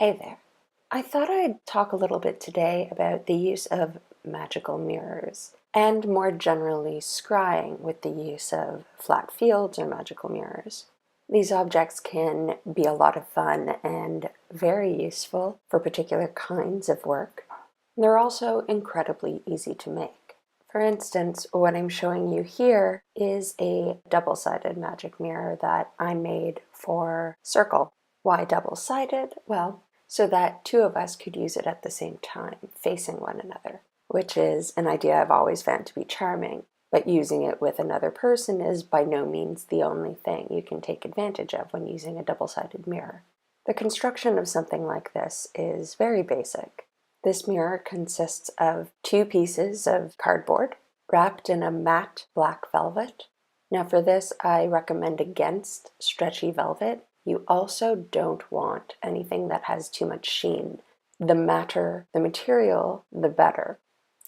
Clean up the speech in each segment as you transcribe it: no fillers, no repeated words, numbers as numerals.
Hey there. I thought I'd talk a little bit today about the use of magical mirrors, and more generally scrying with the use of flat fields or magical mirrors. These objects can be a lot of fun and very useful for particular kinds of work. They're also incredibly easy to make. For instance, what I'm showing you here is a double-sided magic mirror that I made for Circle. Why double-sided? Well, so that two of us could use it at the same time, facing one another, which is an idea I've always found to be charming. But using it with another person is by no means the only thing you can take advantage of when using a double-sided mirror. The construction of something like this is very basic. This mirror consists of two pieces of cardboard wrapped in a matte black velvet. Now for this, I recommend against stretchy velvet. You also don't want anything that has too much sheen. The matter the material, the better.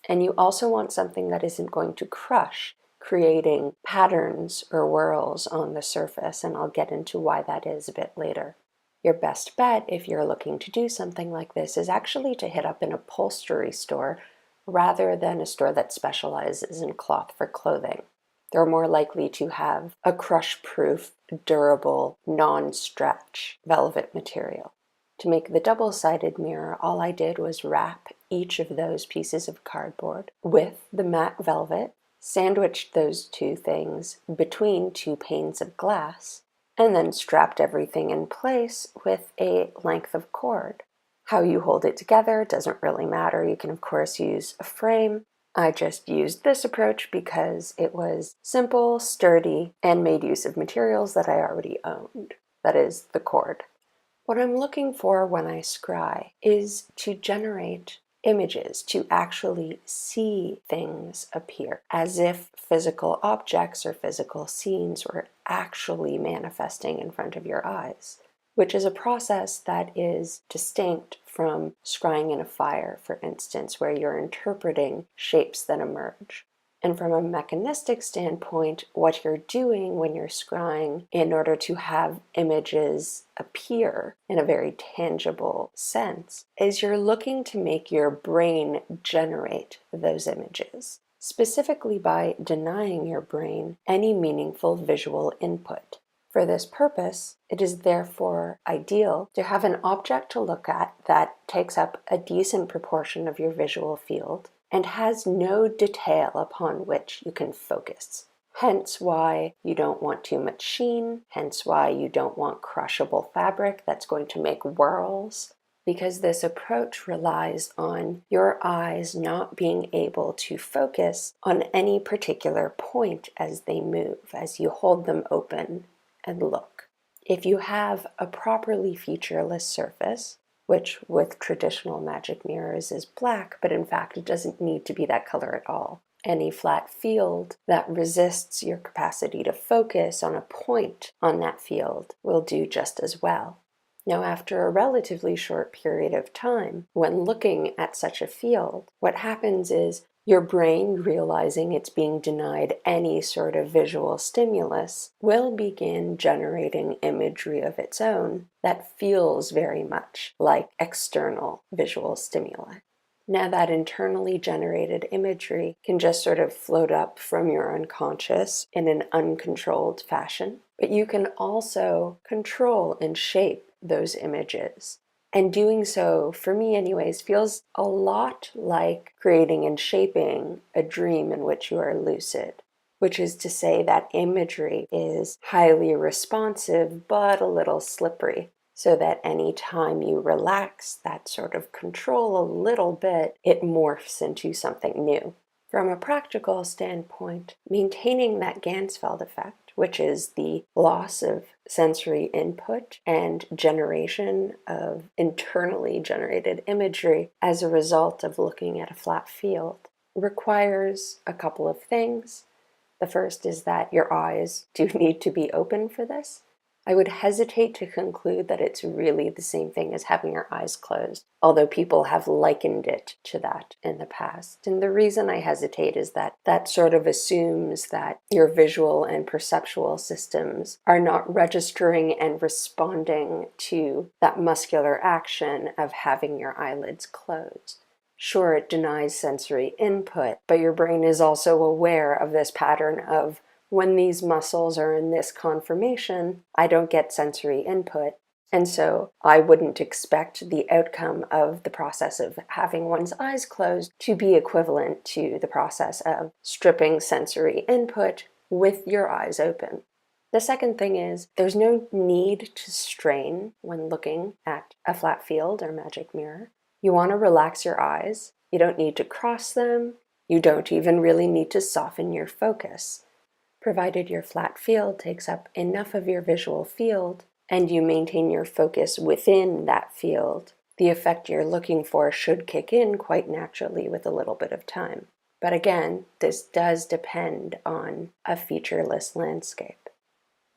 And you also want something that isn't going to crush, creating patterns or whorls on the surface, and I'll get into why that is a bit later. Your best bet if you're looking to do something like this is actually to hit up an upholstery store rather than a store that specializes in cloth for clothing. They're more likely to have a crush-proof, durable, non-stretch velvet material. To make the double-sided mirror, all I did was wrap each of those pieces of cardboard with the matte velvet, sandwiched those two things between two panes of glass, and then strapped everything in place with a length of cord. How you hold it together doesn't really matter. You can of course use a frame. I just used this approach because it was simple, sturdy, and made use of materials that I already owned. That is, the cord. What I'm looking for when I scry is to generate images, to actually see things appear, as if physical objects or physical scenes were actually manifesting in front of your eyes, which is a process that is distinct from scrying in a fire, for instance, where you're interpreting shapes that emerge. And from a mechanistic standpoint, what you're doing when you're scrying in order to have images appear in a very tangible sense is you're looking to make your brain generate those images, specifically by denying your brain any meaningful visual input. For this purpose, it is therefore ideal to have an object to look at that takes up a decent proportion of your visual field and has no detail upon which you can focus. Hence why you don't want too much sheen, hence why you don't want crushable fabric that's going to make whorls, because this approach relies on your eyes not being able to focus on any particular point as they move, as you hold them open and look. If you have a properly featureless surface, which with traditional magic mirrors is black, but in fact it doesn't need to be that color at all. Any flat field that resists your capacity to focus on a point on that field will do just as well. Now, after a relatively short period of time, when looking at such a field, what happens is your brain, realizing it's being denied any sort of visual stimulus, will begin generating imagery of its own that feels very much like external visual stimuli. Now, that internally generated imagery can just sort of float up from your unconscious in an uncontrolled fashion, but you can also control and shape those images. And doing so, for me anyways, feels a lot like creating and shaping a dream in which you are lucid, which is to say that imagery is highly responsive but a little slippery, so that any time you relax that sort of control a little bit, it morphs into something new. From a practical standpoint, maintaining that Ganzfeld effect, which is the loss of sensory input and generation of internally generated imagery as a result of looking at a flat field, requires a couple of things. The first is that your eyes do need to be open for this. I would hesitate to conclude that it's really the same thing as having your eyes closed, although people have likened it to that in the past. And the reason I hesitate is that that sort of assumes that your visual and perceptual systems are not registering and responding to that muscular action of having your eyelids closed. Sure, it denies sensory input, but your brain is also aware of this pattern of when these muscles are in this conformation, I don't get sensory input. And so I wouldn't expect the outcome of the process of having one's eyes closed to be equivalent to the process of stripping sensory input with your eyes open. The second thing is there's no need to strain when looking at a flat field or magic mirror. You want to relax your eyes. You don't need to cross them. You don't even really need to soften your focus. Provided your flat field takes up enough of your visual field and you maintain your focus within that field, the effect you're looking for should kick in quite naturally with a little bit of time. But again, this does depend on a featureless landscape.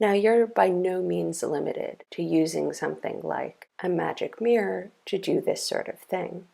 Now, you're by no means limited to using something like a magic mirror to do this sort of thing.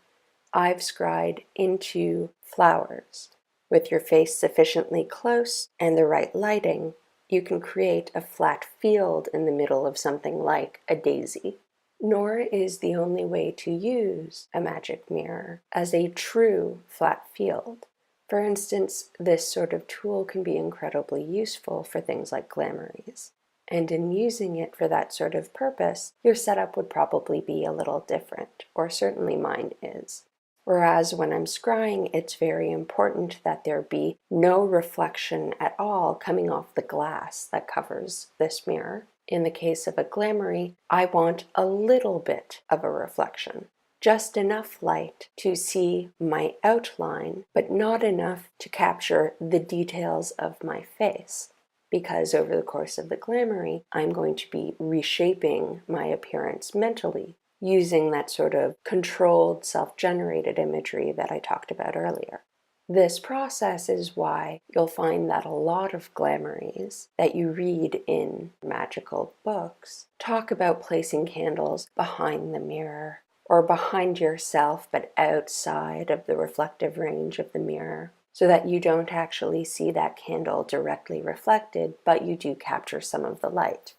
I've scried into flowers. With your face sufficiently close and the right lighting, you can create a flat field in the middle of something like a daisy. Nor is the only way to use a magic mirror as a true flat field. For instance, this sort of tool can be incredibly useful for things like glamouries. And in using it for that sort of purpose, your setup would probably be a little different, or certainly mine is. Whereas when I'm scrying, it's very important that there be no reflection at all coming off the glass that covers this mirror. In the case of a glamoury, I want a little bit of a reflection, just enough light to see my outline, but not enough to capture the details of my face. Because over the course of the glamoury, I'm going to be reshaping my appearance mentally, using that sort of controlled, self-generated imagery that I talked about earlier. This process is why you'll find that a lot of glamouries that you read in magical books talk about placing candles behind the mirror, or behind yourself but outside of the reflective range of the mirror, so that you don't actually see that candle directly reflected, but you do capture some of the light.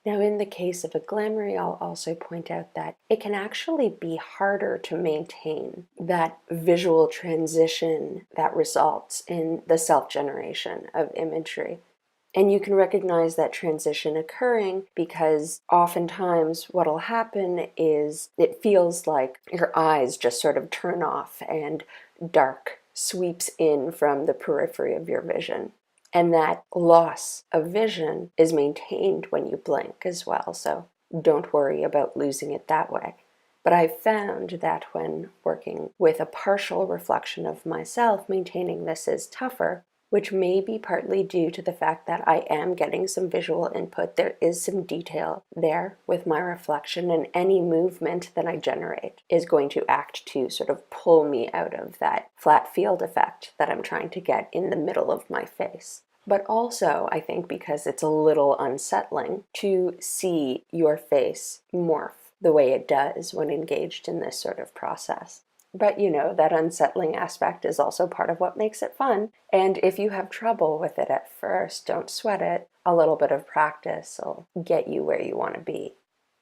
Now, in the case of a glamoury, I'll also point out that it can actually be harder to maintain that visual transition that results in the self-generation of imagery. And you can recognize that transition occurring because oftentimes what'll happen is it feels like your eyes just sort of turn off and dark sweeps in from the periphery of your vision. And that loss of vision is maintained when you blink as well, so don't worry about losing it that way. But I've found that when working with a partial reflection of myself, maintaining this is tougher, which may be partly due to the fact that I am getting some visual input. There is some detail there with my reflection, and any movement that I generate is going to act to sort of pull me out of that flat field effect that I'm trying to get in the middle of my face. But also, I think because it's a little unsettling to see your face morph the way it does when engaged in this sort of process. But that unsettling aspect is also part of what makes it fun. And if you have trouble with it at first, don't sweat it. A little bit of practice will get you where you want to be.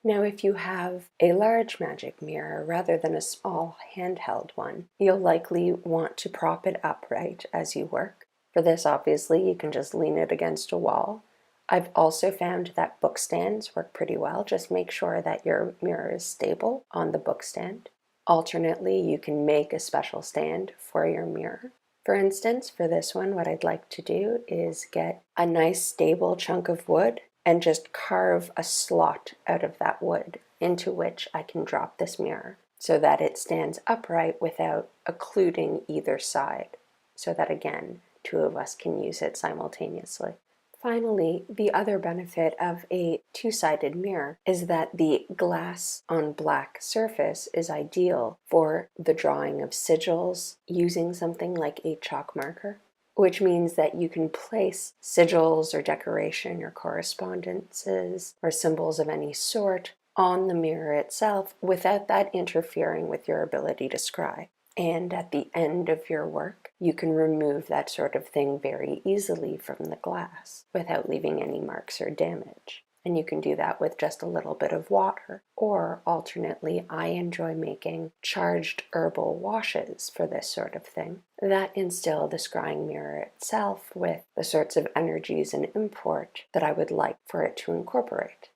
Now, if you have a large magic mirror rather than a small handheld one, you'll likely want to prop it upright as you work. For this, obviously, you can just lean it against a wall. I've also found that book stands work pretty well. Just make sure that your mirror is stable on the book stand. Alternately, you can make a special stand for your mirror. For instance, for this one, what I'd like to do is get a nice stable chunk of wood and just carve a slot out of that wood into which I can drop this mirror so that it stands upright without occluding either side, so that again, two of us can use it simultaneously. Finally, the other benefit of a two-sided mirror is that the glass on black surface is ideal for the drawing of sigils using something like a chalk marker, which means that you can place sigils or decoration or correspondences or symbols of any sort on the mirror itself without that interfering with your ability to scry. And at the end of your work, you can remove that sort of thing very easily from the glass without leaving any marks or damage. And you can do that with just a little bit of water. Or alternately, I enjoy making charged herbal washes for this sort of thing that instill the scrying mirror itself with the sorts of energies and import that I would like for it to incorporate.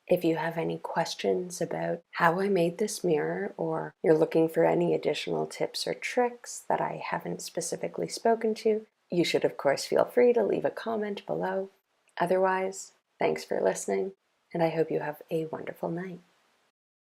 If you have any questions about how I made this mirror, or you're looking for any additional tips or tricks that I haven't specifically spoken to, you should of course feel free to leave a comment below. Otherwise, thanks for listening, and I hope you have a wonderful night.